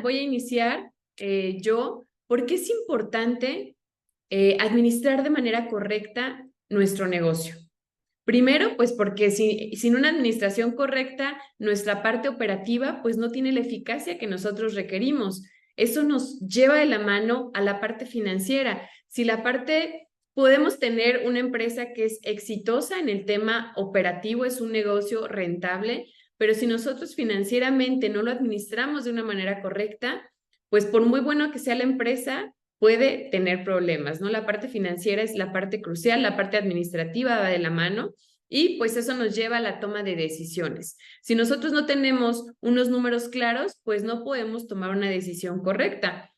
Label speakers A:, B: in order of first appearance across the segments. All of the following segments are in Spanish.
A: voy a iniciar ¿por qué es importante administrar de manera correcta nuestro negocio? Primero, pues porque sin una administración correcta, nuestra parte operativa pues no tiene la eficacia que nosotros requerimos. Eso nos lleva de la mano a la parte financiera. Podemos tener una empresa que es exitosa en el tema operativo, es un negocio rentable, pero si nosotros financieramente no lo administramos de una manera correcta, pues por muy bueno que sea la empresa, puede tener problemas, ¿no? La parte financiera es la parte crucial, la parte administrativa va de la mano y pues eso nos lleva a la toma de decisiones. Si nosotros no tenemos unos números claros, pues no podemos tomar una decisión correcta.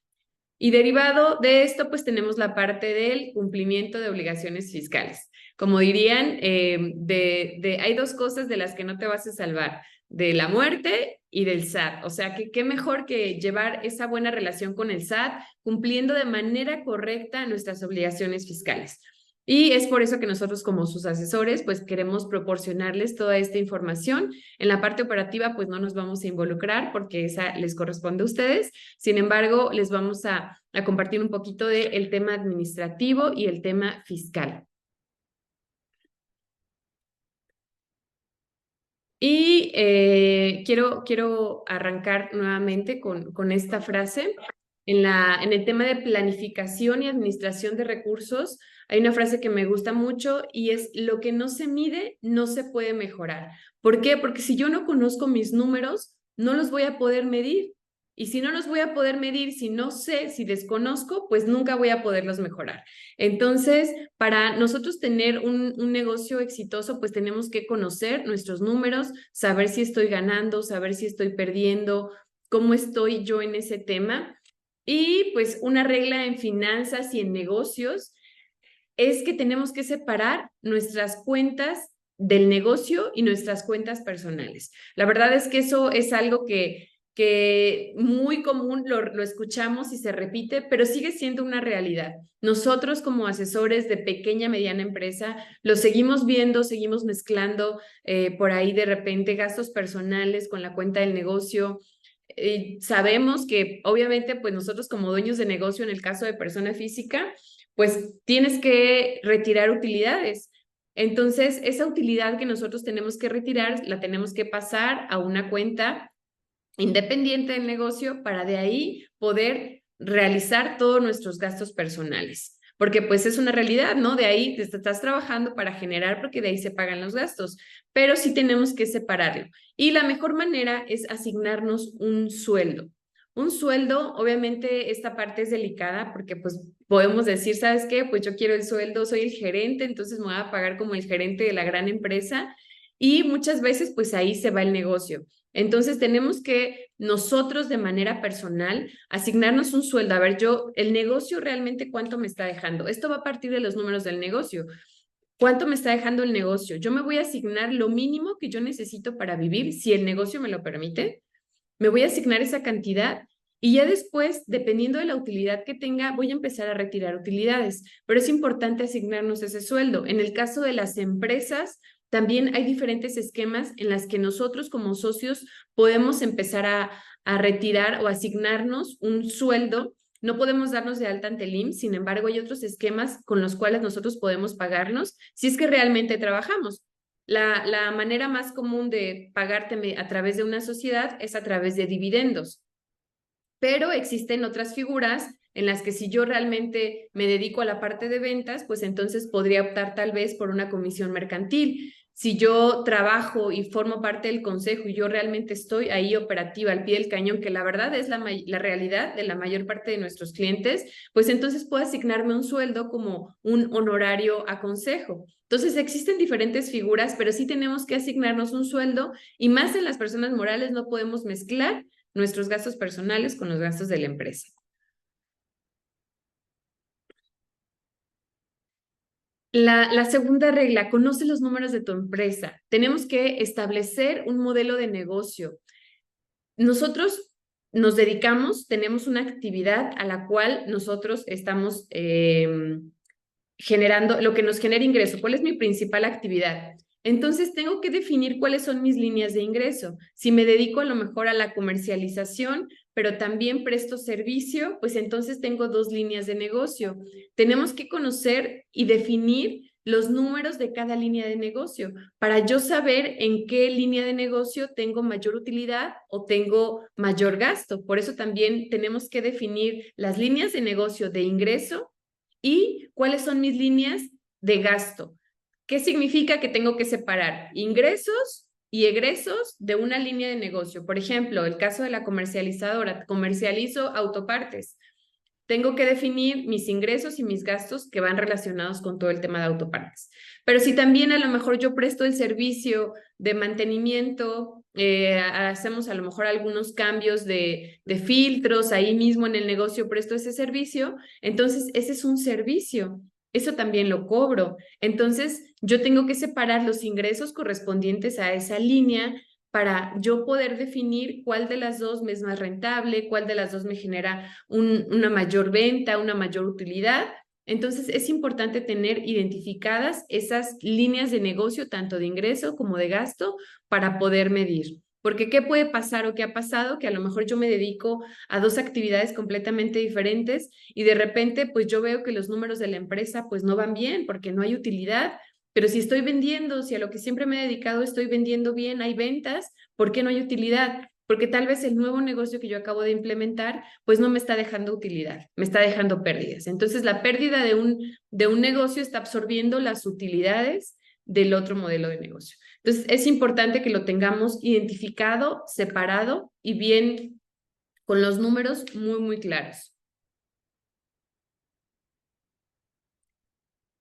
A: Y derivado de esto, pues tenemos la parte del cumplimiento de obligaciones fiscales. Como dirían, hay dos cosas de las que no te vas a salvar, de la muerte y del SAT. O sea, que qué mejor que llevar esa buena relación con el SAT, cumpliendo de manera correcta nuestras obligaciones fiscales. Y es por eso que nosotros como sus asesores, pues queremos proporcionarles toda esta información. En la parte operativa, pues no nos vamos a involucrar porque esa les corresponde a ustedes. Sin embargo, les vamos a compartir un poquito del tema administrativo y el tema fiscal. Y quiero arrancar nuevamente con esta frase. En el tema de planificación y administración de recursos, hay una frase que me gusta mucho y es: lo que no se mide no se puede mejorar. ¿Por qué? Porque si yo no conozco mis números, no los voy a poder medir. Y si no los voy a poder medir, si no sé, si desconozco, pues nunca voy a poderlos mejorar. Entonces, para nosotros tener un negocio exitoso, pues tenemos que conocer nuestros números, saber si estoy ganando, saber si estoy perdiendo, cómo estoy yo en ese tema. Y pues una regla en finanzas y en negocios es que tenemos que separar nuestras cuentas del negocio y nuestras cuentas personales. La verdad es que eso es algo que muy común lo escuchamos y se repite, pero sigue siendo una realidad. Nosotros como asesores de pequeña, mediana empresa, lo seguimos viendo, seguimos mezclando por ahí de repente gastos personales con la cuenta del negocio. Sabemos que obviamente pues nosotros como dueños de negocio, en el caso de persona física, pues tienes que retirar utilidades. Entonces, esa utilidad que nosotros tenemos que retirar, la tenemos que pasar a una cuenta independiente del negocio para de ahí poder realizar todos nuestros gastos personales. Porque pues es una realidad, ¿no? De ahí te estás trabajando para generar, porque de ahí se pagan los gastos, pero sí tenemos que separarlo. Y la mejor manera es asignarnos un sueldo. Un sueldo, obviamente esta parte es delicada porque pues podemos decir, ¿sabes qué? Pues yo quiero el sueldo, soy el gerente, entonces me voy a pagar como el gerente de la gran empresa y muchas veces pues ahí se va el negocio. Entonces tenemos que nosotros de manera personal asignarnos un sueldo. A ver, el negocio realmente cuánto me está dejando. Esto va a partir de los números del negocio. ¿Cuánto me está dejando el negocio? Yo me voy a asignar lo mínimo que yo necesito para vivir, si el negocio me lo permite. Me voy a asignar esa cantidad y ya después, dependiendo de la utilidad que tenga, voy a empezar a retirar utilidades. Pero es importante asignarnos ese sueldo. En el caso de las empresas, también hay diferentes esquemas en las que nosotros como socios podemos empezar a retirar o asignarnos un sueldo. No podemos darnos de alta ante el IMSS, sin embargo, hay otros esquemas con los cuales nosotros podemos pagarnos si es que realmente trabajamos. La manera más común de pagarte a través de una sociedad es a través de dividendos, pero existen otras figuras en las que si yo realmente me dedico a la parte de ventas, pues entonces podría optar tal vez por una comisión mercantil. Si yo trabajo y formo parte del consejo y yo realmente estoy ahí operativa al pie del cañón, que la verdad es la realidad de la mayor parte de nuestros clientes, pues entonces puedo asignarme un sueldo como un honorario a consejo. Entonces existen diferentes figuras, pero sí tenemos que asignarnos un sueldo y más en las personas morales no podemos mezclar nuestros gastos personales con los gastos de la empresa. La segunda regla, conoce los números de tu empresa. Tenemos que establecer un modelo de negocio. Nosotros nos dedicamos, tenemos una actividad a la cual nosotros estamos generando, lo que nos genera ingreso. ¿Cuál es mi principal actividad? Entonces tengo que definir cuáles son mis líneas de ingreso. Si me dedico a lo mejor a la comercialización, pero también presto servicio, pues entonces tengo dos líneas de negocio. Tenemos que conocer y definir los números de cada línea de negocio para yo saber en qué línea de negocio tengo mayor utilidad o tengo mayor gasto. Por eso también tenemos que definir las líneas de negocio de ingreso y cuáles son mis líneas de gasto. ¿Qué significa que tengo que separar ingresos y egresos de una línea de negocio? Por ejemplo, el caso de la comercializadora, comercializo autopartes. Tengo que definir mis ingresos y mis gastos que van relacionados con todo el tema de autopartes. Pero si también a lo mejor yo presto el servicio de mantenimiento, hacemos a lo mejor algunos cambios de filtros, ahí mismo en el negocio presto ese servicio, entonces ese es un servicio. Eso también lo cobro. Entonces, yo tengo que separar los ingresos correspondientes a esa línea para yo poder definir cuál de las dos me es más rentable, cuál de las dos me genera una mayor venta, una mayor utilidad. Entonces, es importante tener identificadas esas líneas de negocio, tanto de ingreso como de gasto, para poder medir. Porque ¿qué puede pasar o qué ha pasado? Que a lo mejor yo me dedico a dos actividades completamente diferentes y de repente pues yo veo que los números de la empresa pues no van bien porque no hay utilidad. Pero si estoy vendiendo, si a lo que siempre me he dedicado estoy vendiendo bien, hay ventas, ¿por qué no hay utilidad? Porque tal vez el nuevo negocio que yo acabo de implementar, pues no me está dejando utilidad, me está dejando pérdidas. Entonces, la pérdida de un negocio está absorbiendo las utilidades del otro modelo de negocio. Entonces, es importante que lo tengamos identificado, separado y bien con los números muy, muy claros.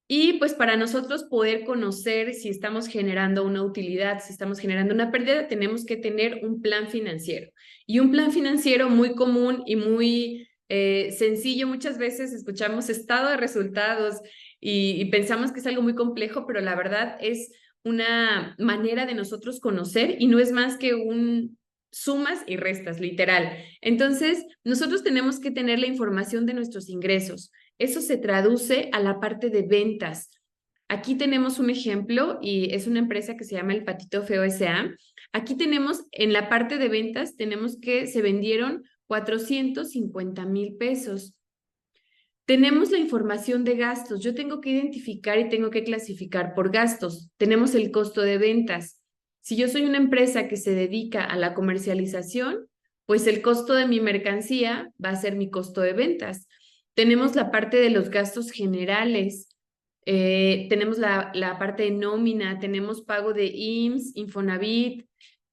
A: Y pues para nosotros poder conocer si estamos generando una utilidad, si estamos generando una pérdida, tenemos que tener un plan financiero. Y un plan financiero muy común y muy sencillo, muchas veces escuchamos estado de resultados y pensamos que es algo muy complejo, pero la verdad es una manera de nosotros conocer y no es más que un sumas y restas, literal. Entonces, nosotros tenemos que tener la información de nuestros ingresos. Eso se traduce a la parte de ventas. Aquí tenemos un ejemplo y es una empresa que se llama El Patito Feo S.A. Aquí tenemos en la parte de ventas, tenemos que se vendieron 450,000 pesos. Tenemos la información de gastos. Yo tengo que identificar y tengo que clasificar por gastos. Tenemos el costo de ventas. Si yo soy una empresa que se dedica a la comercialización, pues el costo de mi mercancía va a ser mi costo de ventas. Tenemos la parte de los gastos generales, tenemos la parte de nómina, tenemos pago de IMSS, Infonavit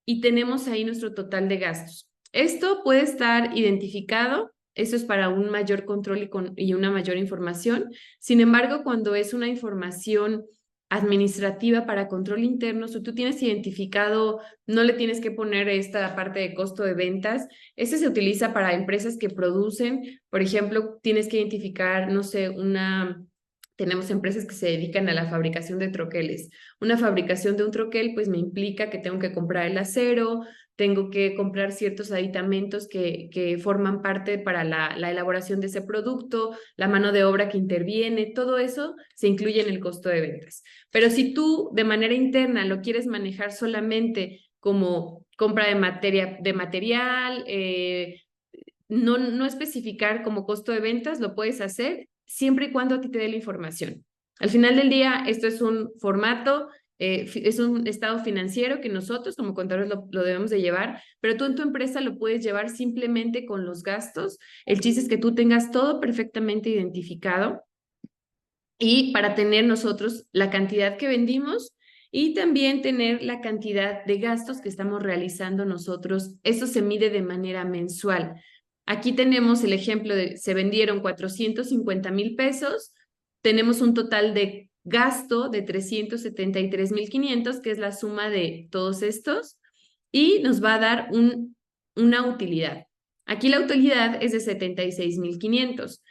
A: y tenemos ahí nuestro total de gastos. Esto puede estar identificado, eso es para un mayor control y una mayor información. Sin embargo, cuando es una información administrativa para control interno, si tú tienes identificado, no le tienes que poner esta parte de costo de ventas. Ese se utiliza para empresas que producen, por ejemplo, tienes que identificar, no sé, tenemos empresas que se dedican a la fabricación de troqueles. Una fabricación de un troquel, pues me implica que tengo que comprar el acero, tengo que comprar ciertos aditamentos que forman parte para la elaboración de ese producto, la mano de obra que interviene, todo eso se incluye en el costo de ventas. Pero si tú de manera interna lo quieres manejar solamente como compra de material, no especificar como costo de ventas, lo puedes hacer siempre y cuando a ti te dé la información. Al final del día, esto es un formato, es un estado financiero que nosotros como contadores lo debemos de llevar, pero tú en tu empresa lo puedes llevar simplemente con los gastos. El chiste es que tú tengas todo perfectamente identificado y para tener nosotros la cantidad que vendimos y también tener la cantidad de gastos que estamos realizando nosotros. Eso se mide de manera mensual. Aquí tenemos el ejemplo de se vendieron 450,000 pesos, tenemos un total de gasto de 373,500, que es la suma de todos estos, y nos va a dar una utilidad. Aquí la utilidad es de 76,500.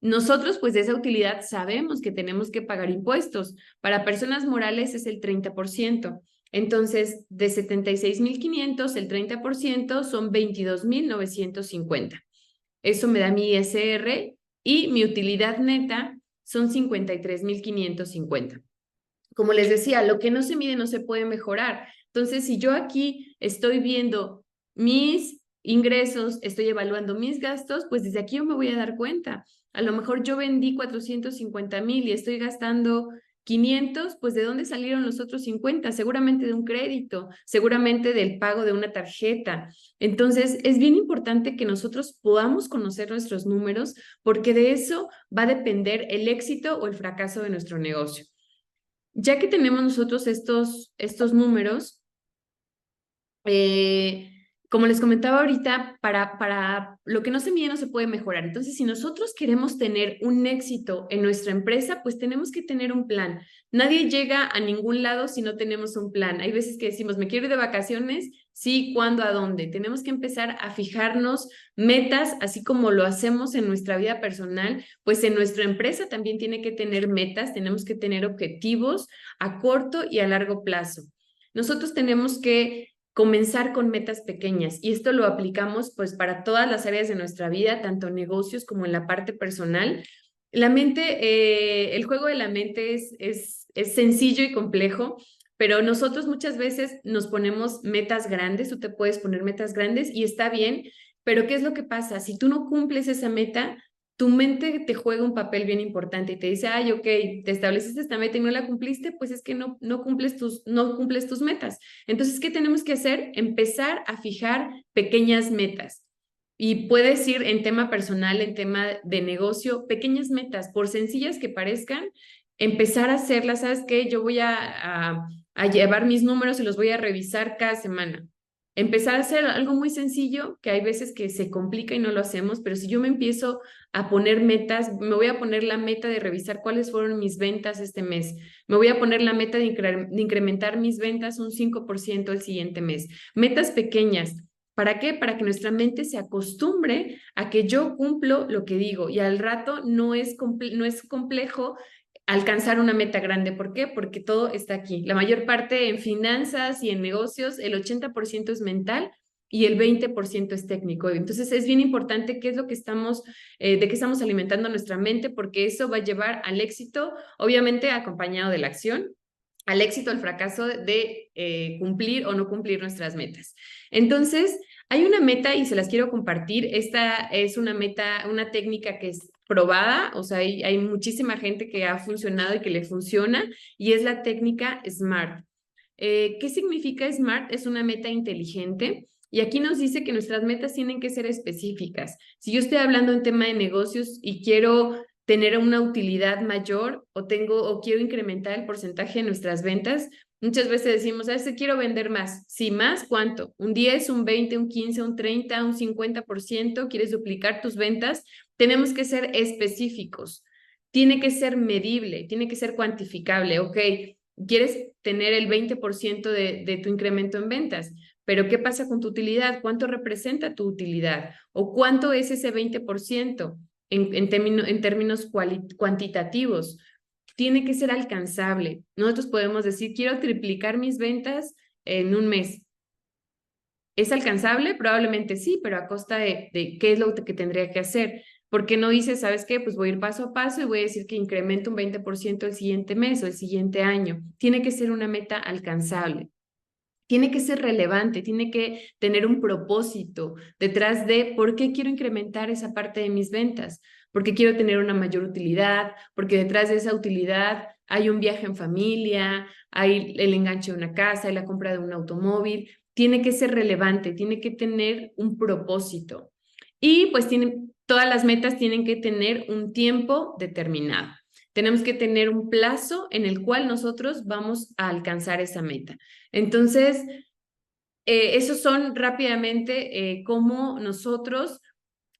A: Nosotros, pues de esa utilidad sabemos que tenemos que pagar impuestos. Para personas morales es el 30%. Entonces, de 76,500, el 30% son 22,950. Eso me da mi ISR y mi utilidad neta son 53,550. como les decía, lo que no se mide no se puede mejorar. Entonces, si yo aquí estoy viendo mis ingresos, estoy evaluando mis gastos, pues desde aquí yo me voy a dar cuenta. A lo mejor yo vendí 450,000 y estoy gastando 500, pues ¿de dónde salieron los otros 50? Seguramente de un crédito, seguramente del pago de una tarjeta. Entonces, es bien importante que nosotros podamos conocer nuestros números porque de eso va a depender el éxito o el fracaso de nuestro negocio. Ya que tenemos nosotros estos números, como les comentaba ahorita, para lo que no se mide no se puede mejorar. Entonces, si nosotros queremos tener un éxito en nuestra empresa, pues tenemos que tener un plan. Nadie llega a ningún lado si no tenemos un plan. Hay veces que decimos, me quiero ir de vacaciones, sí, ¿cuándo, a dónde? Tenemos que empezar a fijarnos metas, así como lo hacemos en nuestra vida personal, pues en nuestra empresa también tiene que tener metas, tenemos que tener objetivos a corto y a largo plazo. Nosotros tenemos que comenzar con metas pequeñas y esto lo aplicamos pues para todas las áreas de nuestra vida, tanto en negocios como en la parte personal. La mente, el juego de la mente es sencillo y complejo, pero nosotros muchas veces nos ponemos metas grandes, tú te puedes poner metas grandes y está bien, pero ¿qué es lo que pasa? Si tú no cumples esa meta, tu mente te juega un papel bien importante y te dice, ay, ok, te estableciste esta meta y no la cumpliste, pues es que no cumples tus metas. Entonces, ¿qué tenemos que hacer? Empezar a fijar pequeñas metas. Y puedes ir en tema personal, en tema de negocio, pequeñas metas, por sencillas que parezcan, empezar a hacerlas. ¿Sabes qué? Yo voy a llevar mis números y los voy a revisar cada semana. Empezar a hacer algo muy sencillo, que hay veces que se complica y no lo hacemos, pero si yo me empiezo a poner metas, me voy a poner la meta de revisar cuáles fueron mis ventas este mes, me voy a poner la meta de incrementar mis ventas un 5% el siguiente mes. Metas pequeñas. ¿Para qué? Para que nuestra mente se acostumbre a que yo cumplo lo que digo y al rato no es complejo alcanzar una meta grande. ¿Por qué? Porque todo está aquí. La mayor parte en finanzas y en negocios, el 80% es mental y el 20% es técnico. Entonces es bien importante qué es lo que de qué estamos alimentando nuestra mente, porque eso va a llevar al éxito, obviamente acompañado de la acción, al éxito, al fracaso de cumplir o no cumplir nuestras metas. Entonces, hay una meta y se las quiero compartir. Esta es una meta, una técnica que es probada, o sea, hay muchísima gente que ha funcionado y que le funciona, y es la técnica SMART. ¿Qué significa SMART? Es una meta inteligente. Y aquí nos dice que nuestras metas tienen que ser específicas. Si yo estoy hablando en tema de negocios y quiero tener una utilidad mayor o quiero incrementar el porcentaje de nuestras ventas, muchas veces decimos, quiero vender más. Sí, más, ¿cuánto? ¿Un 10, un 20, un 15, un 30, un 50%? ¿Quieres duplicar tus ventas? Tenemos que ser específicos. Tiene que ser medible, tiene que ser cuantificable. Ok, quieres tener el 20% de tu incremento en ventas, pero ¿qué pasa con tu utilidad? ¿Cuánto representa tu utilidad? ¿O cuánto es ese 20% en términos cuantitativos? Tiene que ser alcanzable. Nosotros podemos decir, quiero triplicar mis ventas en un mes. ¿Es alcanzable? Probablemente sí, pero a costa de qué es lo que tendría que hacer. ¿Por qué no dices, sabes qué? Pues voy a ir paso a paso y voy a decir que incremento un 20% el siguiente mes o el siguiente año? Tiene que ser una meta alcanzable. Tiene que ser relevante, tiene que tener un propósito detrás de por qué quiero incrementar esa parte de mis ventas, porque quiero tener una mayor utilidad, porque detrás de esa utilidad hay un viaje en familia, hay el enganche de una casa, hay la compra de un automóvil. Tiene que ser relevante, tiene que tener un propósito. Y pues todas las metas tienen que tener un tiempo determinado. Tenemos que tener un plazo en el cual nosotros vamos a alcanzar esa meta. Entonces, esos son rápidamente cómo nosotros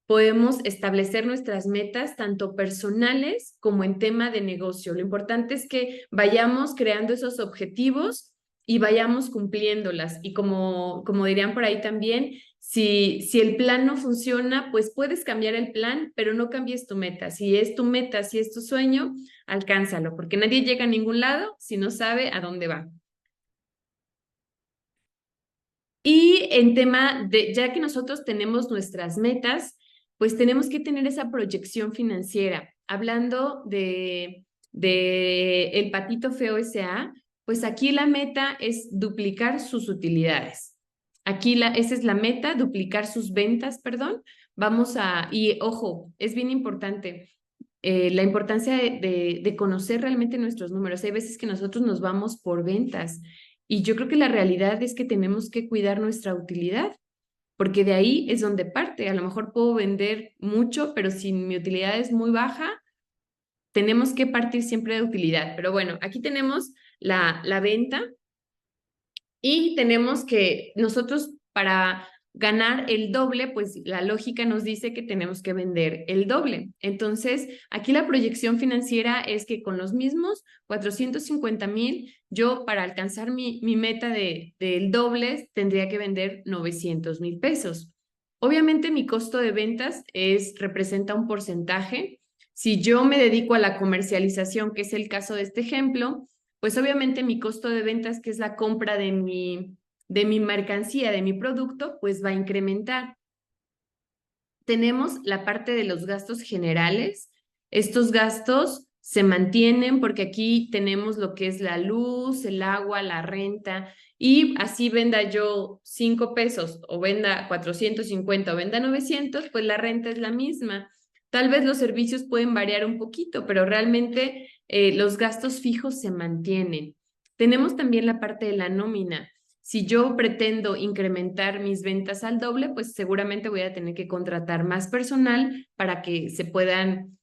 A: podemos establecer nuestras metas, tanto personales como en tema de negocio. Lo importante es que vayamos creando esos objetivos y vayamos cumpliéndolas. Y como dirían por ahí también, si el plan no funciona, pues puedes cambiar el plan, pero no cambies tu meta. Si es tu meta, si es tu sueño, alcánzalo, porque nadie llega a ningún lado si no sabe a dónde va. Y en tema de, ya que nosotros tenemos nuestras metas, pues tenemos que tener esa proyección financiera. Hablando de El Patito Feo S.A., pues aquí la meta es duplicar sus utilidades. Aquí esa es la meta, duplicar sus ventas, perdón. Y ojo, es bien importante, la importancia de conocer realmente nuestros números. Hay veces que nosotros nos vamos por ventas y yo creo que la realidad es que tenemos que cuidar nuestra utilidad, porque de ahí es donde parte. A lo mejor puedo vender mucho, pero si mi utilidad es muy baja, tenemos que partir siempre de utilidad. Pero bueno, aquí tenemos la venta y tenemos que nosotros para ganar el doble, pues la lógica nos dice que tenemos que vender el doble. Entonces, aquí la proyección financiera es que con los mismos 450,000, yo para alcanzar mi meta del doble tendría que vender 900,000 pesos. Obviamente mi costo de ventas representa un porcentaje. Si yo me dedico a la comercialización, que es el caso de este ejemplo, pues obviamente mi costo de ventas, que es la compra de mi mercancía, de mi producto, pues va a incrementar. Tenemos la parte de los gastos generales. Estos gastos se mantienen porque aquí tenemos lo que es la luz, el agua, la renta, y así venda yo 5 pesos o venda 450 o venda 900, pues la renta es la misma. Tal vez los servicios pueden variar un poquito, pero realmente los gastos fijos se mantienen. Tenemos también la parte de la nómina. Si yo pretendo incrementar mis ventas al doble, pues seguramente voy a tener que contratar más personal para que se puedan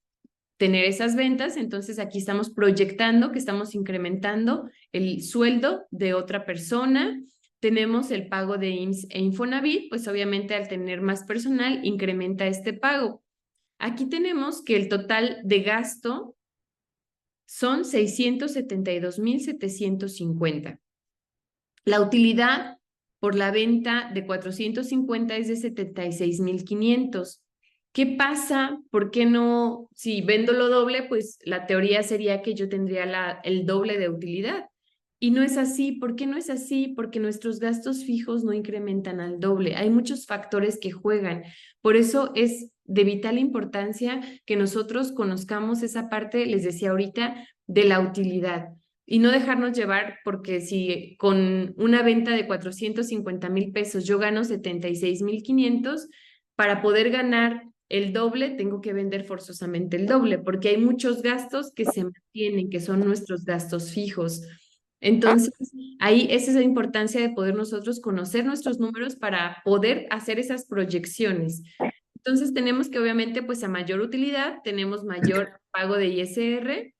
A: tener esas ventas. Entonces aquí estamos proyectando que estamos incrementando el sueldo de otra persona. Tenemos el pago de IMSS e Infonavit, pues obviamente al tener más personal incrementa este pago. Aquí tenemos que el total de gasto son 672,750. La utilidad por la venta de 450 es de 76,500. ¿Qué pasa? ¿Por qué no? Si vendo lo doble, pues la teoría sería que yo tendría el doble de utilidad. Y no es así. ¿Por qué no es así? Porque nuestros gastos fijos no incrementan al doble. Hay muchos factores que juegan. Por eso es de vital importancia que nosotros conozcamos esa parte, les decía ahorita, de la utilidad. Y no dejarnos llevar porque si con una venta de 450,000 pesos yo gano 76,500, para poder ganar el doble tengo que vender forzosamente el doble, porque hay muchos gastos que se mantienen, que son nuestros gastos fijos. Entonces, ahí esa es la importancia de poder nosotros conocer nuestros números para poder hacer esas proyecciones. Entonces, tenemos que obviamente, pues a mayor utilidad, tenemos mayor pago de ISR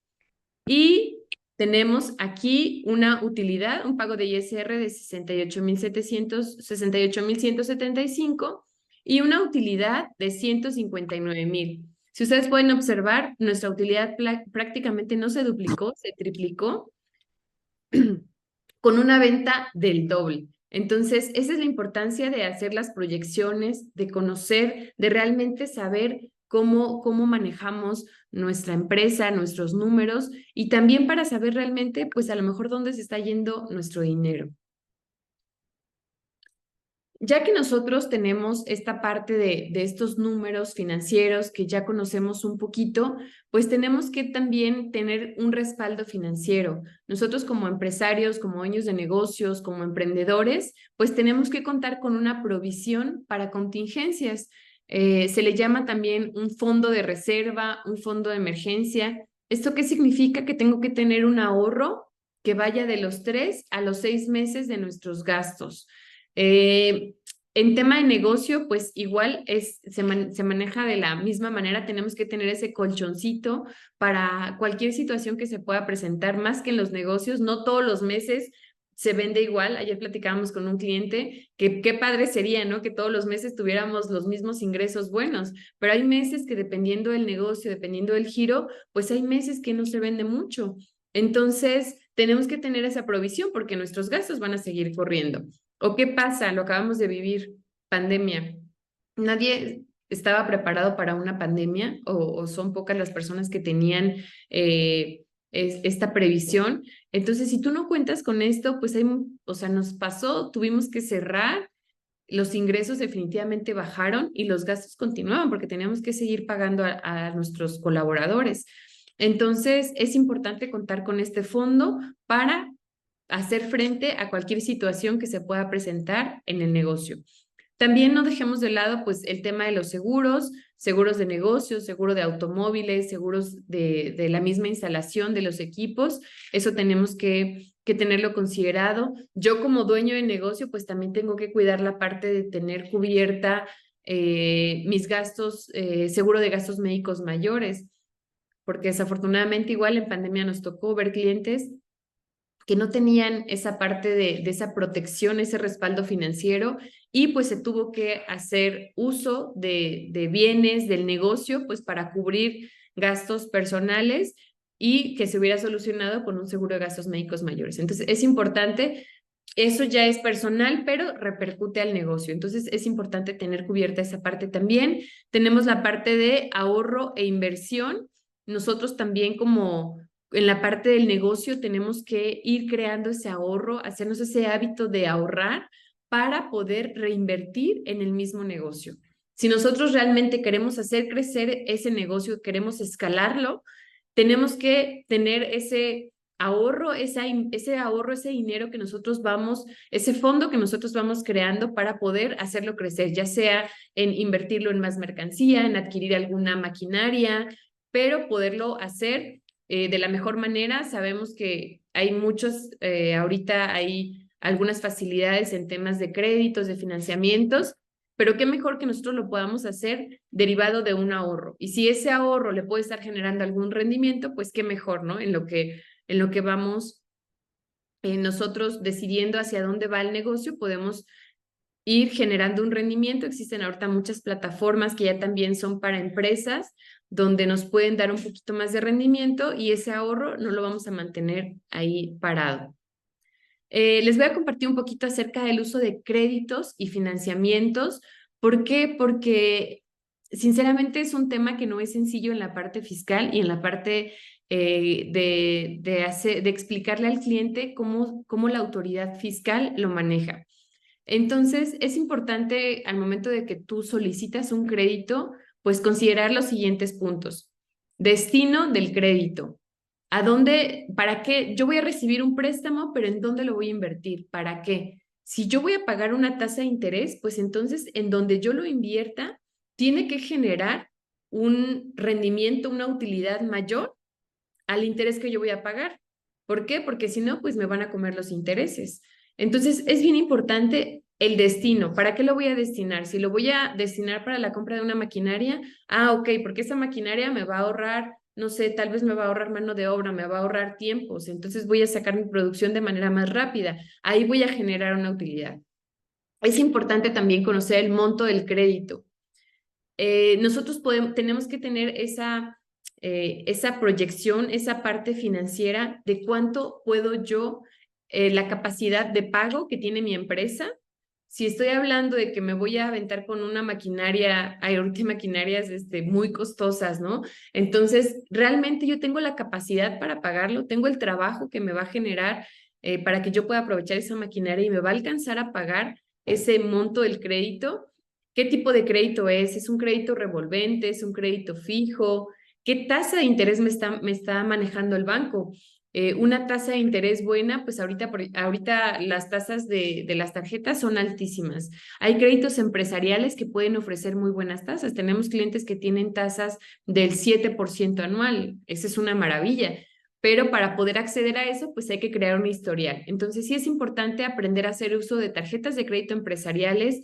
A: y tenemos aquí una utilidad, un pago de ISR de 68,175 y una utilidad de 159,000. Si ustedes pueden observar, nuestra utilidad prácticamente no se duplicó, se triplicó con una venta del doble. Entonces, esa es la importancia de hacer las proyecciones, de conocer, de realmente saber cómo manejamos nuestra empresa, nuestros números y también para saber realmente, pues a lo mejor dónde se está yendo nuestro dinero. Ya que nosotros tenemos esta parte de estos números financieros que ya conocemos un poquito, pues tenemos que también tener un respaldo financiero. Nosotros como empresarios, como dueños de negocios, como emprendedores, pues tenemos que contar con una provisión para contingencias. Se le llama también un fondo de reserva, un fondo de emergencia. ¿Esto qué significa? Que tengo que tener un ahorro que vaya de los 3 a los 6 meses de nuestros gastos. En tema de negocio, pues igual se maneja de la misma manera. Tenemos que tener ese colchoncito para cualquier situación que se pueda presentar, más que en los negocios. No todos los meses se vende igual. Ayer platicábamos con un cliente que qué padre sería, ¿no? Que todos los meses tuviéramos los mismos ingresos buenos, pero hay meses que dependiendo del negocio, dependiendo del giro, pues hay meses que no se vende mucho. Entonces, tenemos que tener esa provisión porque nuestros gastos van a seguir corriendo. ¿O qué pasa? Lo acabamos de vivir, pandemia. Nadie estaba preparado para una pandemia o son pocas las personas que tenían esta previsión. Entonces, si tú no cuentas con esto, pues o sea, nos pasó, tuvimos que cerrar, los ingresos definitivamente bajaron y los gastos continuaban porque teníamos que seguir pagando a nuestros colaboradores. Entonces, es importante contar con este fondo para hacer frente a cualquier situación que se pueda presentar en el negocio. También no dejemos de lado pues el tema de los seguros, seguros de negocios, seguro de automóviles, seguros de la misma instalación de los equipos. Eso tenemos que tenerlo considerado. Yo como dueño de negocio pues también tengo que cuidar la parte de tener cubierta mis gastos, seguro de gastos médicos mayores, porque desafortunadamente igual en pandemia nos tocó ver clientes que no tenían esa parte de esa protección, ese respaldo financiero, y pues se tuvo que hacer uso de bienes del negocio pues para cubrir gastos personales y que se hubiera solucionado con un seguro de gastos médicos mayores. Entonces es importante, eso ya es personal, pero repercute al negocio. Entonces es importante tener cubierta esa parte también. Tenemos la parte de ahorro e inversión. Nosotros también como en la parte del negocio tenemos que ir creando ese ahorro, hacernos ese hábito de ahorrar para poder reinvertir en el mismo negocio. Si nosotros realmente queremos hacer crecer ese negocio, queremos escalarlo, tenemos que tener ese ahorro, ese dinero que nosotros vamos, ese fondo que nosotros vamos creando para poder hacerlo crecer, ya sea en invertirlo en más mercancía, en adquirir alguna maquinaria, pero poderlo hacer de la mejor manera. Sabemos que hay muchos, ahorita hay algunas facilidades en temas de créditos, de financiamientos, pero qué mejor que nosotros lo podamos hacer derivado de un ahorro. Y si ese ahorro le puede estar generando algún rendimiento, pues qué mejor, ¿no? En lo que vamos nosotros decidiendo hacia dónde va el negocio, podemos ir generando un rendimiento. Existen ahorita muchas plataformas que ya también son para empresas, donde nos pueden dar un poquito más de rendimiento y ese ahorro no lo vamos a mantener ahí parado. Les voy a compartir un poquito acerca del uso de créditos y financiamientos. ¿Por qué? Porque sinceramente es un tema que no es sencillo en la parte fiscal y en la parte de explicarle al cliente cómo la autoridad fiscal lo maneja. Entonces, es importante al momento de que tú solicitas un crédito, pues considerar los siguientes puntos. Destino del crédito. ¿A dónde, para qué? Yo voy a recibir un préstamo, pero ¿en dónde lo voy a invertir? ¿Para qué? Si yo voy a pagar una tasa de interés, pues entonces en donde yo lo invierta, tiene que generar un rendimiento, una utilidad mayor al interés que yo voy a pagar. ¿Por qué? Porque si no, pues me van a comer los intereses. Entonces, es bien importante el destino. ¿Para qué lo voy a destinar? Si lo voy a destinar para la compra de una maquinaria, ok, porque esa maquinaria me va a ahorrar, no sé, tal vez me va a ahorrar mano de obra, me va a ahorrar tiempos, entonces voy a sacar mi producción de manera más rápida. Ahí voy a generar una utilidad. Es importante también conocer el monto del crédito. Nosotros tenemos que tener esa proyección, esa parte financiera de cuánto puedo yo, la capacidad de pago que tiene mi empresa. Si estoy hablando de que me voy a aventar con una maquinaria, hay ahorita maquinarias muy costosas, ¿no? Entonces, realmente yo tengo la capacidad para pagarlo, tengo el trabajo que me va a generar para que yo pueda aprovechar esa maquinaria y me va a alcanzar a pagar ese monto del crédito. ¿Qué tipo de crédito es? ¿Es un crédito revolvente? ¿Es un crédito fijo? ¿Qué tasa de interés me está manejando el banco? Una tasa de interés buena, pues ahorita las tasas de las tarjetas son altísimas. Hay créditos empresariales que pueden ofrecer muy buenas tasas. Tenemos clientes que tienen tasas del 7% anual. Esa es una maravilla. Pero para poder acceder a eso, pues hay que crear un historial. Entonces, sí es importante aprender a hacer uso de tarjetas de crédito empresariales,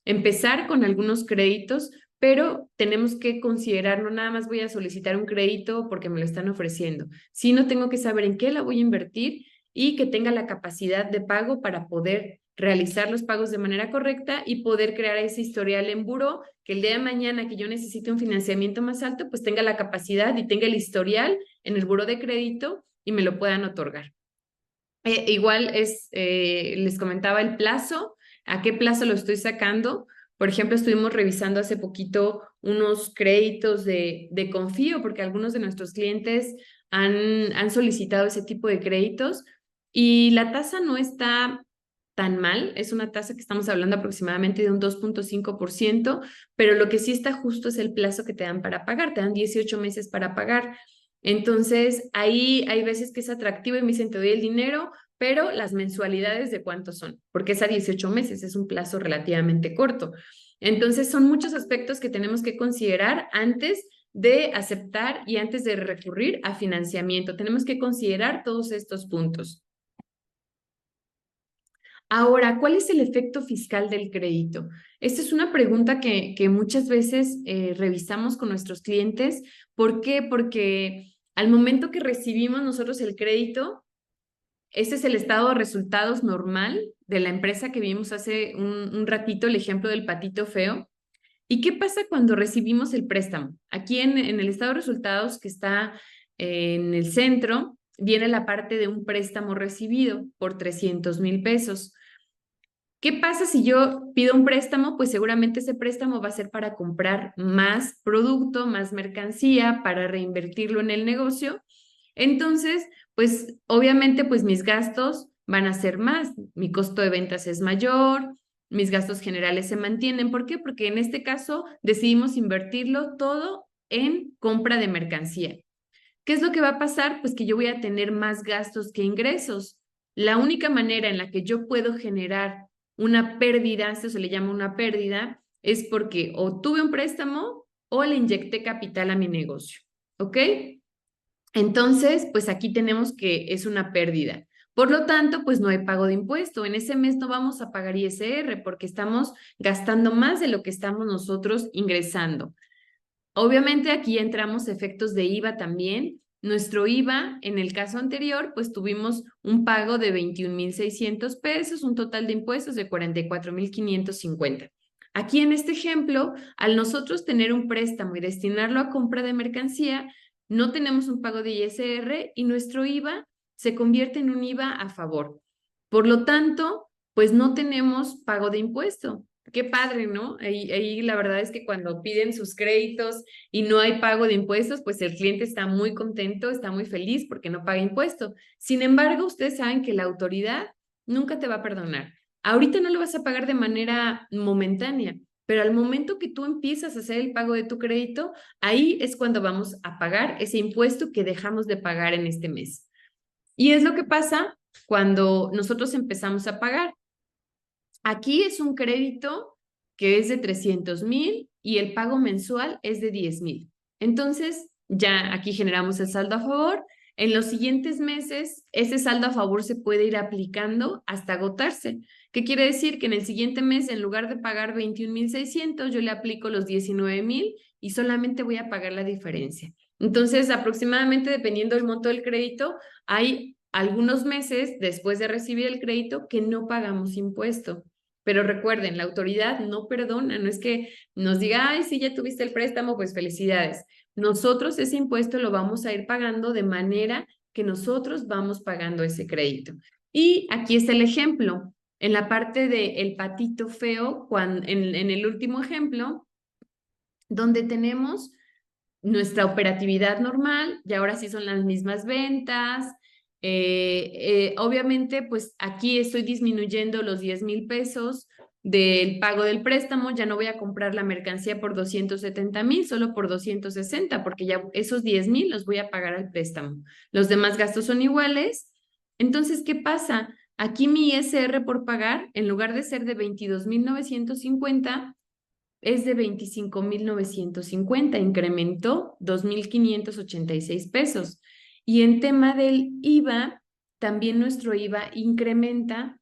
A: empezar con algunos créditos, pero tenemos que considerar, no nada más voy a solicitar un crédito porque me lo están ofreciendo, sino tengo que saber en qué la voy a invertir y que tenga la capacidad de pago para poder realizar los pagos de manera correcta y poder crear ese historial en buró, que el día de mañana que yo necesite un financiamiento más alto, pues tenga la capacidad y tenga el historial en el buró de crédito y me lo puedan otorgar. Igual les comentaba el plazo, a qué plazo lo estoy sacando. Por ejemplo, estuvimos revisando hace poquito unos créditos de Confío, porque algunos de nuestros clientes han solicitado ese tipo de créditos y la tasa no está tan mal, es una tasa que estamos hablando aproximadamente de un 2.5%, pero lo que sí está justo es el plazo que te dan para pagar, te dan 18 meses para pagar. Entonces, ahí hay veces que es atractivo y me dicen, te doy el dinero, pero las mensualidades de cuánto son, porque es a 18 meses, es un plazo relativamente corto. Entonces, son muchos aspectos que tenemos que considerar antes de aceptar y antes de recurrir a financiamiento. Tenemos que considerar todos estos puntos. Ahora, ¿cuál es el efecto fiscal del crédito? Esta es una pregunta que muchas veces revisamos con nuestros clientes. ¿Por qué? Porque al momento que recibimos nosotros el crédito, ese es el estado de resultados normal de la empresa que vimos hace un ratito, el ejemplo del patito feo. ¿Y qué pasa cuando recibimos el préstamo? Aquí en el estado de resultados que está en el centro, viene la parte de un préstamo recibido por 300,000 pesos. ¿Qué pasa si yo pido un préstamo? Pues seguramente ese préstamo va a ser para comprar más producto, más mercancía, para reinvertirlo en el negocio. Entonces, pues obviamente, pues mis gastos van a ser más. Mi costo de ventas es mayor, mis gastos generales se mantienen. ¿Por qué? Porque en este caso decidimos invertirlo todo en compra de mercancía. ¿Qué es lo que va a pasar? Pues que yo voy a tener más gastos que ingresos. La única manera en la que yo puedo generar una pérdida, eso se le llama una pérdida, es porque o tuve un préstamo o le inyecté capital a mi negocio. ¿Ok? Entonces, pues aquí tenemos que es una pérdida. Por lo tanto, pues no hay pago de impuesto. En ese mes no vamos a pagar ISR porque estamos gastando más de lo que estamos nosotros ingresando. Obviamente aquí entramos efectos de IVA también. Nuestro IVA, en el caso anterior, pues tuvimos un pago de 21,600 pesos, un total de impuestos de 44,550. Aquí en este ejemplo, al nosotros tener un préstamo y destinarlo a compra de mercancía, no tenemos un pago de ISR y nuestro IVA se convierte en un IVA a favor. Por lo tanto, pues no tenemos pago de impuesto. Qué padre, ¿no? Ahí la verdad es que cuando piden sus créditos y no hay pago de impuestos, pues el cliente está muy contento, está muy feliz porque no paga impuesto. Sin embargo, ustedes saben que la autoridad nunca te va a perdonar. Ahorita no lo vas a pagar de manera momentánea, pero al momento que tú empiezas a hacer el pago de tu crédito, ahí es cuando vamos a pagar ese impuesto que dejamos de pagar en este mes. Y es lo que pasa cuando nosotros empezamos a pagar. Aquí es un crédito que es de 300,000 y el pago mensual es de 10,000. Entonces, ya aquí generamos el saldo a favor. En los siguientes meses, ese saldo a favor se puede ir aplicando hasta agotarse. ¿Qué quiere decir? Que en el siguiente mes, en lugar de pagar 21,600, yo le aplico los 19,000 y solamente voy a pagar la diferencia. Entonces, aproximadamente, dependiendo del monto del crédito, hay algunos meses después de recibir el crédito que no pagamos impuesto. Pero recuerden, la autoridad no perdona, no es que nos diga, ay, sí, ya tuviste el préstamo, pues felicidades. Nosotros ese impuesto lo vamos a ir pagando de manera que nosotros vamos pagando ese crédito. Y aquí está el ejemplo. En la parte del patito feo, en el último ejemplo, donde tenemos nuestra operatividad normal, y ahora sí son las mismas ventas. Obviamente, pues aquí estoy disminuyendo los 10,000 pesos del pago del préstamo, ya no voy a comprar la mercancía por 270,000, solo por 260, porque ya esos 10,000 los voy a pagar al préstamo. Los demás gastos son iguales. Entonces, ¿qué pasa? Aquí mi ISR por pagar, en lugar de ser de 22,950, es de 25,950, incrementó 2,586 pesos. Y en tema del IVA, también nuestro IVA incrementa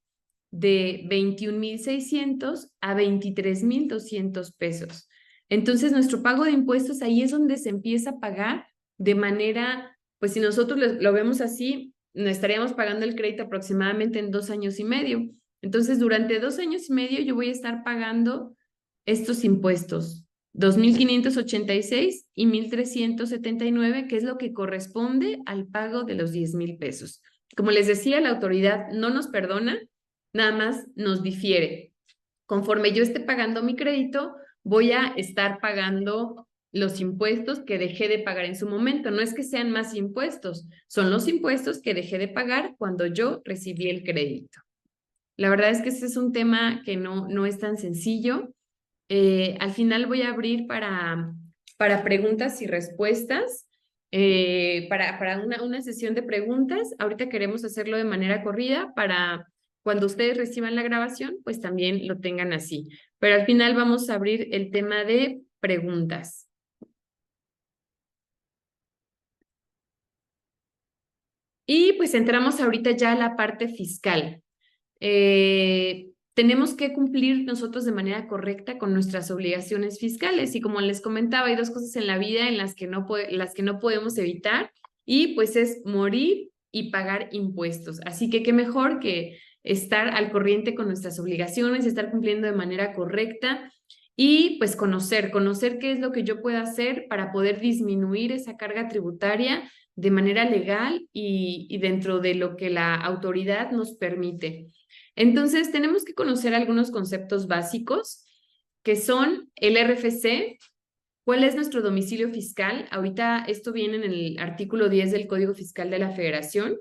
A: de 21,600 a 23,200 pesos. Entonces, nuestro pago de impuestos ahí es donde se empieza a pagar de manera, pues si nosotros lo vemos así, estaríamos pagando el crédito aproximadamente en 2 años y medio. Entonces, durante 2 años y medio yo voy a estar pagando estos impuestos, 2,586 y 1,379, que es lo que corresponde al pago de los 10,000 pesos. Como les decía, la autoridad no nos perdona, nada más nos difiere. Conforme yo esté pagando mi crédito, voy a estar pagando los impuestos que dejé de pagar en su momento. No es que sean más impuestos, son los impuestos que dejé de pagar cuando yo recibí el crédito. La verdad es que ese es un tema que no es tan sencillo. Al final voy a abrir para preguntas y respuestas. para una sesión de preguntas. Ahorita queremos hacerlo de manera corrida para cuando ustedes reciban la grabación, pues también lo tengan así. Pero al final vamos a abrir el tema de preguntas. Y pues entramos ahorita ya a la parte fiscal. Tenemos que cumplir nosotros de manera correcta con nuestras obligaciones fiscales y como les comentaba, hay dos cosas en la vida en las que las que no podemos evitar y pues es morir y pagar impuestos. Así que qué mejor que estar al corriente con nuestras obligaciones, estar cumpliendo de manera correcta y pues conocer qué es lo que yo puedo hacer para poder disminuir esa carga tributaria de manera legal y dentro de lo que la autoridad nos permite. Entonces, tenemos que conocer algunos conceptos básicos que son el RFC, cuál es nuestro domicilio fiscal. Ahorita esto viene en el artículo 10 del Código Fiscal de la Federación.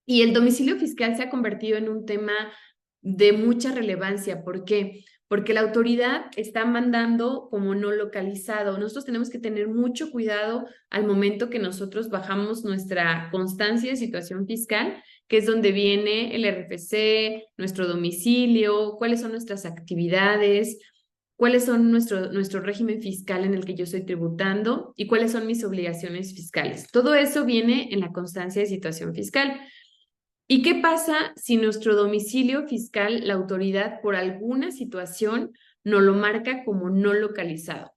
A: Y el domicilio fiscal se ha convertido en un tema de mucha relevancia. ¿Por qué? Porque la autoridad está mandando como no localizado. Nosotros tenemos que tener mucho cuidado al momento que nosotros bajamos nuestra constancia de situación fiscal, que es donde viene el RFC, nuestro domicilio, cuáles son nuestras actividades, cuáles son nuestro régimen fiscal en el que yo estoy tributando y cuáles son mis obligaciones fiscales. Todo eso viene en la constancia de situación fiscal. ¿Y qué pasa si nuestro domicilio fiscal, la autoridad, por alguna situación, nos lo marca como no localizado?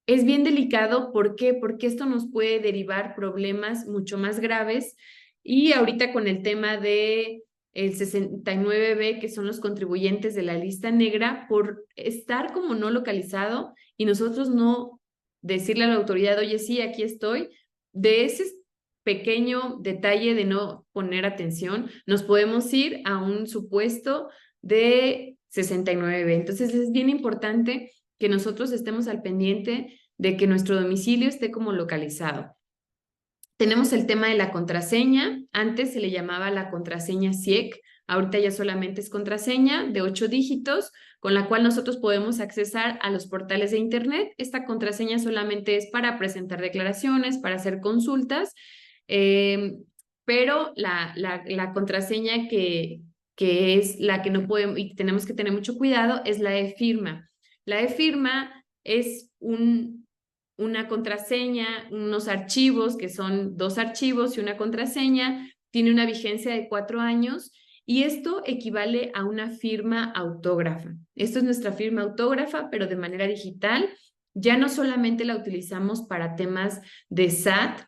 A: Es bien delicado, ¿por qué? Porque esto nos puede derivar problemas mucho más graves y ahorita con el tema de el 69B, que son los contribuyentes de la lista negra, por estar como no localizado y nosotros no decirle a la autoridad, oye, sí, aquí estoy, de ese pequeño detalle de no poner atención, nos podemos ir a un supuesto de 69B. Entonces es bien importante que nosotros estemos al pendiente de que nuestro domicilio esté como localizado. Tenemos el tema de la contraseña. Antes se le llamaba la contraseña CIEC. Ahorita ya solamente es contraseña de 8 dígitos con la cual nosotros podemos accesar a los portales de Internet. Esta contraseña solamente es para presentar declaraciones, para hacer consultas, pero la contraseña que es la que no podemos y tenemos que tener mucho cuidado es la e-firma. La e-firma es una contraseña, unos archivos que son 2 archivos y una contraseña, tiene una vigencia de 4 años y esto equivale a una firma autógrafa. Esto es nuestra firma autógrafa, pero de manera digital. Ya no solamente la utilizamos para temas de SAT,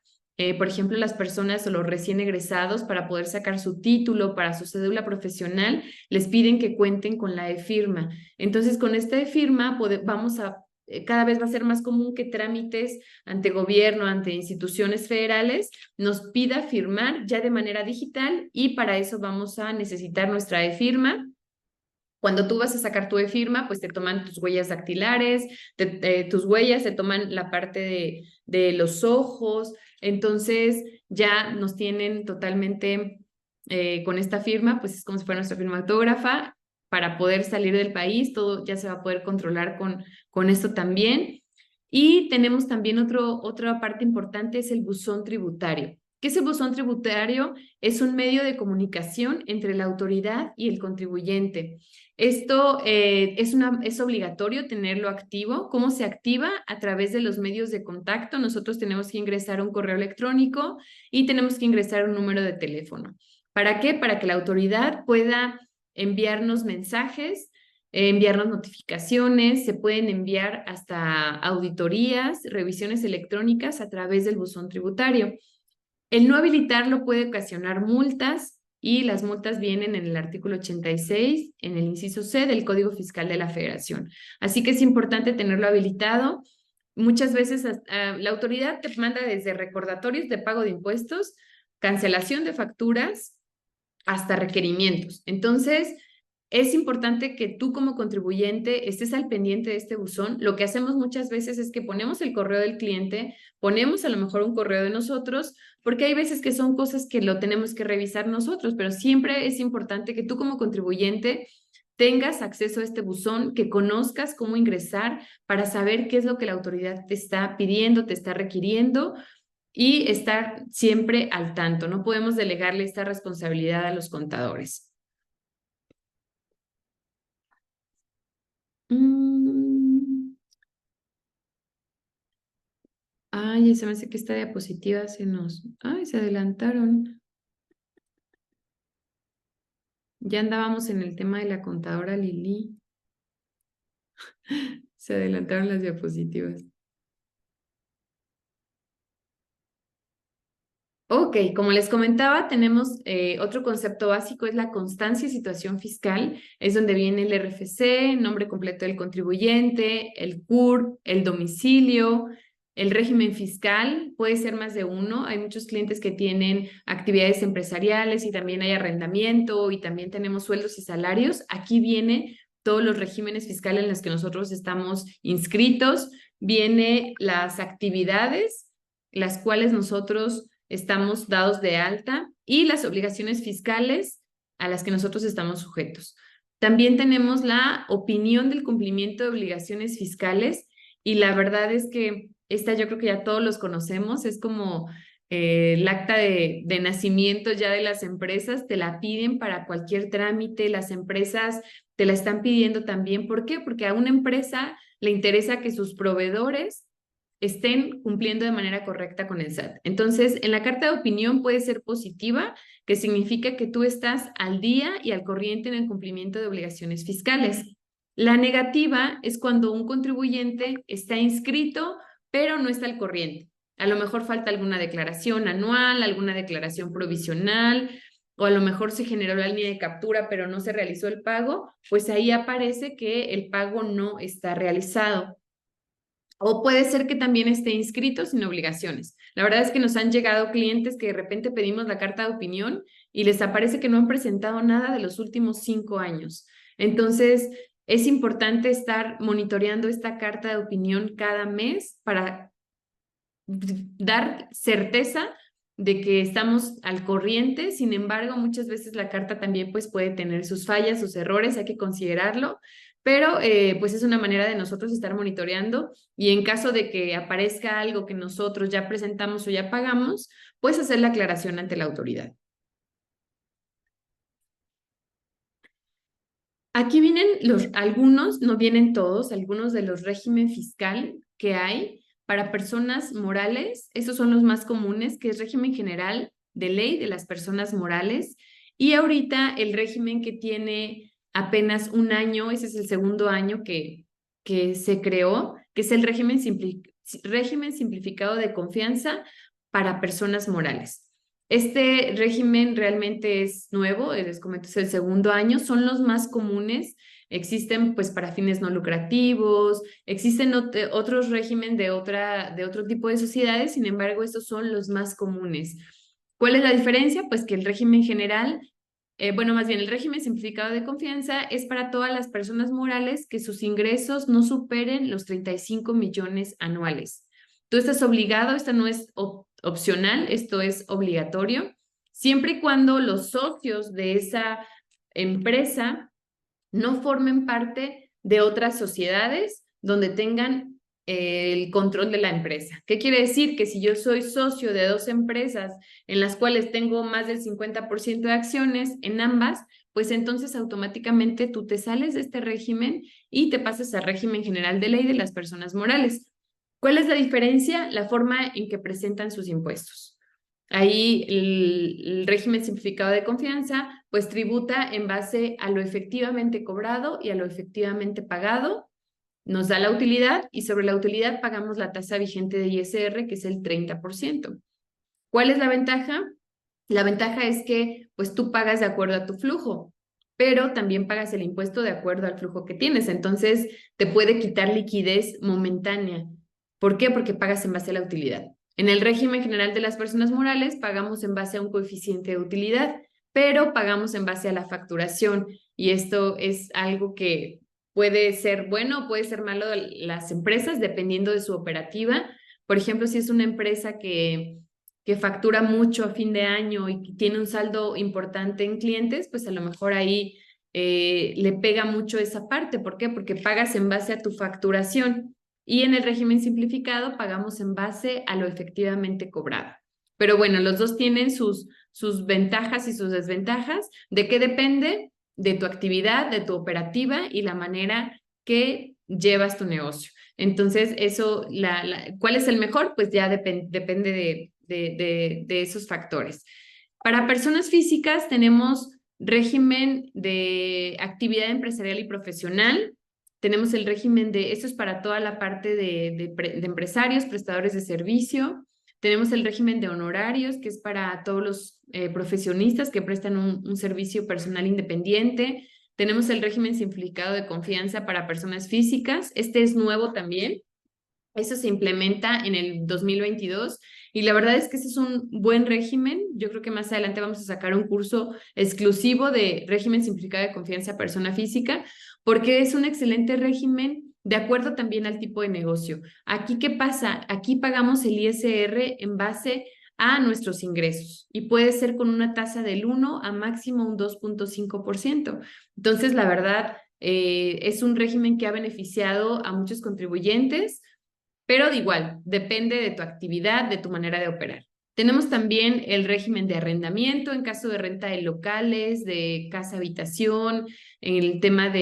A: por ejemplo, las personas o los recién egresados para poder sacar su título, para su cédula profesional, les piden que cuenten con la e-firma. Entonces, con esta e-firma vamos a cada vez va a ser más común que trámites ante gobierno, ante instituciones federales, nos pida firmar ya de manera digital y para eso vamos a necesitar nuestra e-firma. Cuando tú vas a sacar tu e-firma, pues te toman tus huellas dactilares, tus huellas, te toman la parte de los ojos, entonces ya nos tienen totalmente con esta firma, pues es como si fuera nuestra firma autógrafa, para poder salir del país, todo ya se va a poder controlar con esto también. Y tenemos también otra parte importante, es el buzón tributario. ¿Qué es el buzón tributario? Es un medio de comunicación entre la autoridad y el contribuyente. Esto es obligatorio tenerlo activo. ¿Cómo se activa? A través de los medios de contacto. Nosotros tenemos que ingresar un correo electrónico y tenemos que ingresar un número de teléfono. ¿Para qué? Para que la autoridad pueda enviarnos mensajes, enviarnos notificaciones, se pueden enviar hasta auditorías, revisiones electrónicas a través del buzón tributario. El no habilitarlo puede ocasionar multas y las multas vienen en el artículo 86, en el inciso C del Código Fiscal de la Federación. Así que es importante tenerlo habilitado. Muchas veces la autoridad te manda desde recordatorios de pago de impuestos, cancelación de facturas, hasta requerimientos. Entonces, es importante que tú como contribuyente estés al pendiente de este buzón. Lo que hacemos muchas veces es que ponemos el correo del cliente, ponemos a lo mejor un correo de nosotros, porque hay veces que son cosas que lo tenemos que revisar nosotros, pero siempre es importante que tú como contribuyente tengas acceso a este buzón, que conozcas cómo ingresar para saber qué es lo que la autoridad te está pidiendo, te está requiriendo, y estar siempre al tanto. No podemos delegarle esta responsabilidad a los contadores. Ay, se me hace que esta diapositiva se nos... Ay, se adelantaron. Ya andábamos en el tema de la contadora Lili. Se adelantaron las diapositivas. Ok, como les comentaba, tenemos otro concepto básico, es la constancia y situación fiscal. Es donde viene el RFC, nombre completo del contribuyente, el CURP, el domicilio, el régimen fiscal. Puede ser más de uno. Hay muchos clientes que tienen actividades empresariales y también hay arrendamiento y también tenemos sueldos y salarios. Aquí viene todos los regímenes fiscales en los que nosotros estamos inscritos. Viene las actividades, las cuales nosotros estamos dados de alta y las obligaciones fiscales a las que nosotros estamos sujetos. También tenemos la opinión del cumplimiento de obligaciones fiscales y la verdad es que esta yo creo que ya todos los conocemos, es como el acta de nacimiento ya de las empresas, te la piden para cualquier trámite, las empresas te la están pidiendo también. ¿Por qué? Porque a una empresa le interesa que sus proveedores estén cumpliendo de manera correcta con el SAT. Entonces, en la carta de opinión puede ser positiva, que significa que tú estás al día y al corriente en el cumplimiento de obligaciones fiscales. La negativa es cuando un contribuyente está inscrito, pero no está al corriente. A lo mejor falta alguna declaración anual, alguna declaración provisional, o a lo mejor se generó la línea de captura, pero no se realizó el pago, pues ahí aparece que el pago no está realizado. O puede ser que también esté inscrito sin obligaciones. La verdad es que nos han llegado clientes que de repente pedimos la carta de opinión y les aparece que no han presentado nada de los últimos 5 años. Entonces, es importante estar monitoreando esta carta de opinión cada mes para dar certeza de que estamos al corriente. Sin embargo, muchas veces la carta también pues puede tener sus fallas, sus errores, hay que considerarlo, pero pues es una manera de nosotros estar monitoreando y en caso de que aparezca algo que nosotros ya presentamos o ya pagamos, pues hacer la aclaración ante la autoridad. Aquí vienen algunos, no vienen todos, algunos de los régimen fiscal que hay para personas morales. Estos son los más comunes, que es régimen general de ley de las personas morales. Y ahorita el régimen que tiene apenas un año, ese es el segundo año que se creó, que es el régimen simplificado de confianza para personas morales. Este régimen realmente es nuevo, les comento, es el segundo año, son los más comunes, existen pues para fines no lucrativos, existen otros régimen de otro tipo de sociedades, sin embargo, estos son los más comunes. ¿Cuál es la diferencia? Pues que el régimen general, bueno, más bien el régimen simplificado de confianza es para todas las personas morales que sus ingresos no superen los 35 millones anuales. Tú estás obligado, esta no es opcional, esto es obligatorio, siempre y cuando los socios de esa empresa no formen parte de otras sociedades donde tengan el control de la empresa. ¿Qué quiere decir? Que si yo soy socio de 2 empresas en las cuales tengo más del 50% de acciones en ambas, pues entonces automáticamente tú te sales de este régimen y te pasas al régimen general de ley de las personas morales. ¿Cuál es la diferencia? La forma en que presentan sus impuestos. Ahí el régimen simplificado de confianza pues tributa en base a lo efectivamente cobrado y a lo efectivamente pagado, nos da la utilidad y sobre la utilidad pagamos la tasa vigente de ISR, que es el 30%. ¿Cuál es la ventaja? La ventaja es que pues tú pagas de acuerdo a tu flujo, pero también pagas el impuesto de acuerdo al flujo que tienes. Entonces te puede quitar liquidez momentánea. ¿Por qué? Porque pagas en base a la utilidad. En el régimen general de las personas morales pagamos en base a un coeficiente de utilidad, pero pagamos en base a la facturación y esto es algo que puede ser bueno o puede ser malo de las empresas dependiendo de su operativa. Por ejemplo, si es una empresa que factura mucho a fin de año y tiene un saldo importante en clientes, pues a lo mejor ahí le pega mucho esa parte. ¿Por qué? Porque pagas en base a tu facturación. y en el régimen simplificado pagamos en base a lo efectivamente cobrado. Pero bueno, los dos tienen sus ventajas y sus desventajas. ¿De qué depende? De tu actividad, de tu operativa y la manera que llevas tu negocio. Entonces, eso, ¿cuál es el mejor? Pues ya depende de esos factores. Para personas físicas tenemos régimen de actividad empresarial y profesional. Tenemos el régimen esto es para toda la parte de empresarios, prestadores de servicio. Tenemos el régimen de honorarios, que es para todos los profesionistas que prestan un servicio personal independiente. Tenemos el régimen simplificado de confianza para personas físicas. Este es nuevo también. Eso se implementa en el 2022 y la verdad es que ese es un buen régimen. Yo creo que más adelante vamos a sacar un curso exclusivo de régimen simplificado de confianza persona física, porque es un excelente régimen de acuerdo también al tipo de negocio. Aquí, ¿qué pasa? Aquí pagamos el ISR en base a nuestros ingresos y puede ser con una tasa del 1 a máximo un 2.5%. Entonces, la verdad, es un régimen que ha beneficiado a muchos contribuyentes, pero de igual, depende de tu actividad, de tu manera de operar. Tenemos también el régimen de arrendamiento en caso de renta de locales, de casa habitación, el tema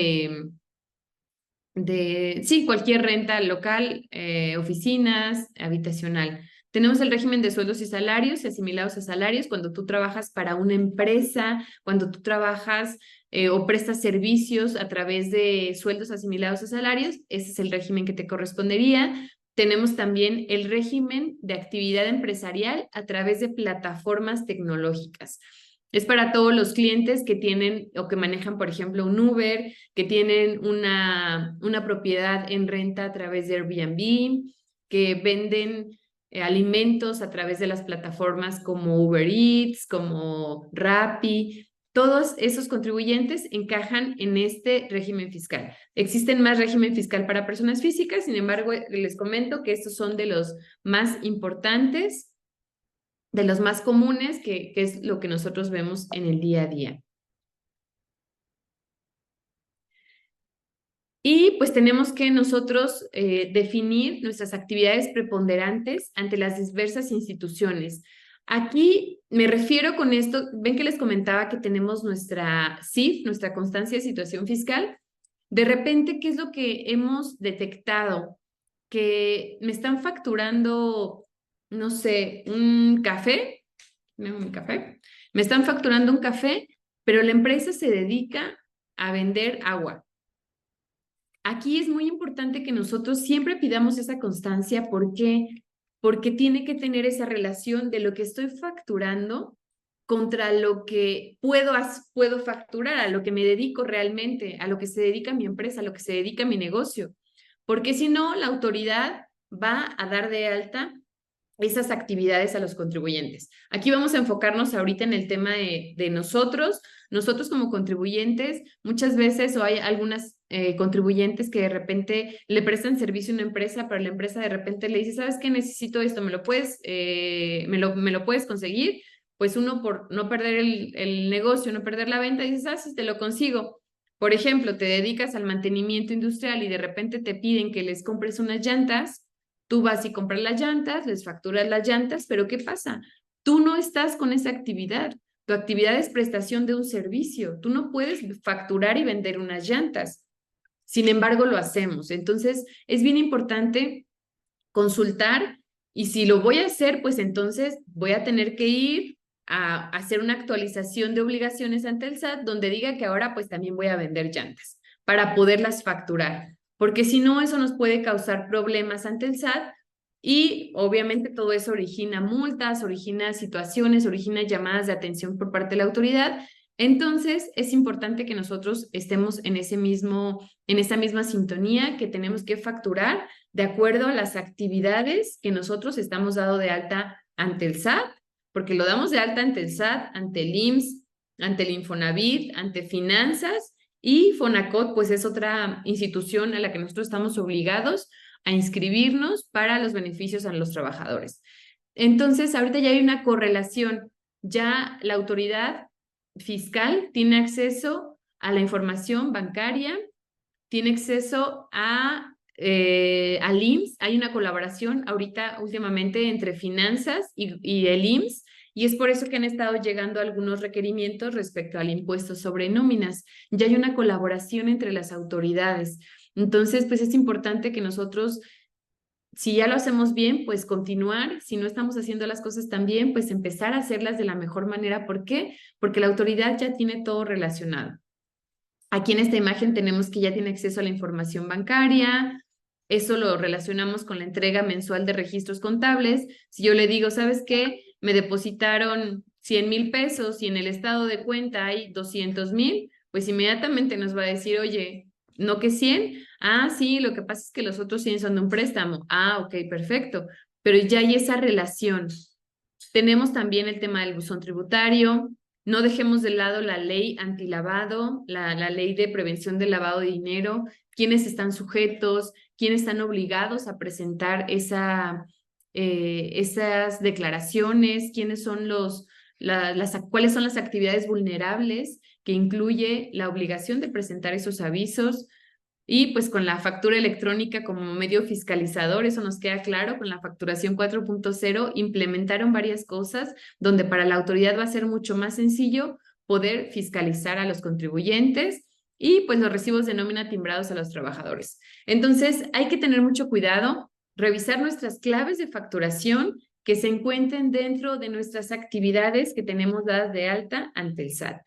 A: sí, cualquier renta local, oficinas, habitacional. Tenemos el régimen de sueldos y salarios y asimilados a salarios cuando tú trabajas para una empresa, cuando tú trabajas o prestas servicios a través de sueldos asimilados a salarios, ese es el régimen que te correspondería. Tenemos también el régimen de actividad empresarial a través de plataformas tecnológicas. Es para todos los clientes que tienen o que manejan, por ejemplo, un Uber, que tienen una propiedad en renta a través de Airbnb, que venden alimentos a través de las plataformas como Uber Eats, como Rappi. Todos esos contribuyentes encajan en este régimen fiscal. Existen más régimen fiscal para personas físicas, sin embargo, les comento que estos son de los más importantes, de los más comunes, que es lo que nosotros vemos en el día a día. Y pues tenemos que nosotros definir nuestras actividades preponderantes ante las diversas instituciones. Aquí me refiero con esto, ven que les comentaba que tenemos nuestra CIF, nuestra constancia de situación fiscal. De repente, ¿qué es lo que hemos detectado? Que me están facturando, no sé, un café, mi café, me están facturando un café, pero la empresa se dedica a vender agua. Aquí es muy importante que nosotros siempre pidamos esa constancia. ¿Por qué? Porque tiene que tener esa relación de lo que estoy facturando contra lo que puedo facturar, a lo que me dedico realmente, a lo que se dedica mi empresa, a lo que se dedica mi negocio. Porque si no, la autoridad va a dar de alta esas actividades a los contribuyentes. Aquí vamos a enfocarnos ahorita en el tema de nosotros. Nosotros como contribuyentes, muchas veces o hay algunas contribuyentes que de repente le prestan servicio a una empresa, pero la empresa de repente le dice, ¿sabes qué? Necesito esto, ¿me lo puedes conseguir? Pues uno por no perder el negocio, no perder la venta, dices, sí, te lo consigo. Por ejemplo, te dedicas al mantenimiento industrial y de repente te piden que les compres unas llantas. Tú vas y compras las llantas, les facturas las llantas, pero ¿qué pasa? Tú no estás con esa actividad. Tu actividad es prestación de un servicio. Tú no puedes facturar y vender unas llantas. Sin embargo, lo hacemos. Entonces, es bien importante consultar y si lo voy a hacer, pues entonces voy a tener que ir a hacer una actualización de obligaciones ante el SAT donde diga que ahora pues también voy a vender llantas para poderlas facturar, porque si no, eso nos puede causar problemas ante el SAT y obviamente todo eso origina multas, origina situaciones, origina llamadas de atención por parte de la autoridad. Entonces, es importante que nosotros estemos en esa misma sintonía, que tenemos que facturar de acuerdo a las actividades que nosotros estamos dado de alta ante el SAT, porque lo damos de alta ante el SAT, ante el IMSS, ante el Infonavit, ante Finanzas y Fonacot, pues es otra institución a la que nosotros estamos obligados a inscribirnos para los beneficios a los trabajadores. Entonces, ahorita ya hay una correlación, ya la autoridad fiscal tiene acceso a la información bancaria, tiene acceso a al IMSS. Hay una colaboración ahorita últimamente entre finanzas y el IMSS, y es por eso que han estado llegando algunos requerimientos respecto al impuesto sobre nóminas. Ya hay una colaboración entre las autoridades. Entonces, pues es importante que nosotros, si ya lo hacemos bien, pues continuar. Si no estamos haciendo las cosas tan bien, pues empezar a hacerlas de la mejor manera. ¿Por qué? Porque la autoridad ya tiene todo relacionado. Aquí en esta imagen tenemos que ya tiene acceso a la información bancaria. Eso lo relacionamos con la entrega mensual de registros contables. Si yo le digo, ¿sabes qué? Me depositaron 100,000 pesos y en el estado de cuenta hay 200,000, pues inmediatamente nos va a decir, oye, ¿no que 100? Ah, sí, lo que pasa es que los otros 100 son de un préstamo. Ah, ok, perfecto. Pero ya hay esa relación. Tenemos también el tema del buzón tributario. No dejemos de lado la ley antilavado, la ley de prevención del lavado de dinero, quiénes están sujetos, quiénes están obligados a presentar esas declaraciones, quiénes son cuáles son las actividades vulnerables que incluye la obligación de presentar esos avisos. Y pues con la factura electrónica como medio fiscalizador, eso nos queda claro, con la facturación 4.0 implementaron varias cosas donde para la autoridad va a ser mucho más sencillo poder fiscalizar a los contribuyentes y pues los recibos de nómina timbrados a los trabajadores. Entonces hay que tener mucho cuidado, revisar nuestras claves de facturación que se encuentren dentro de nuestras actividades que tenemos dadas de alta ante el SAT.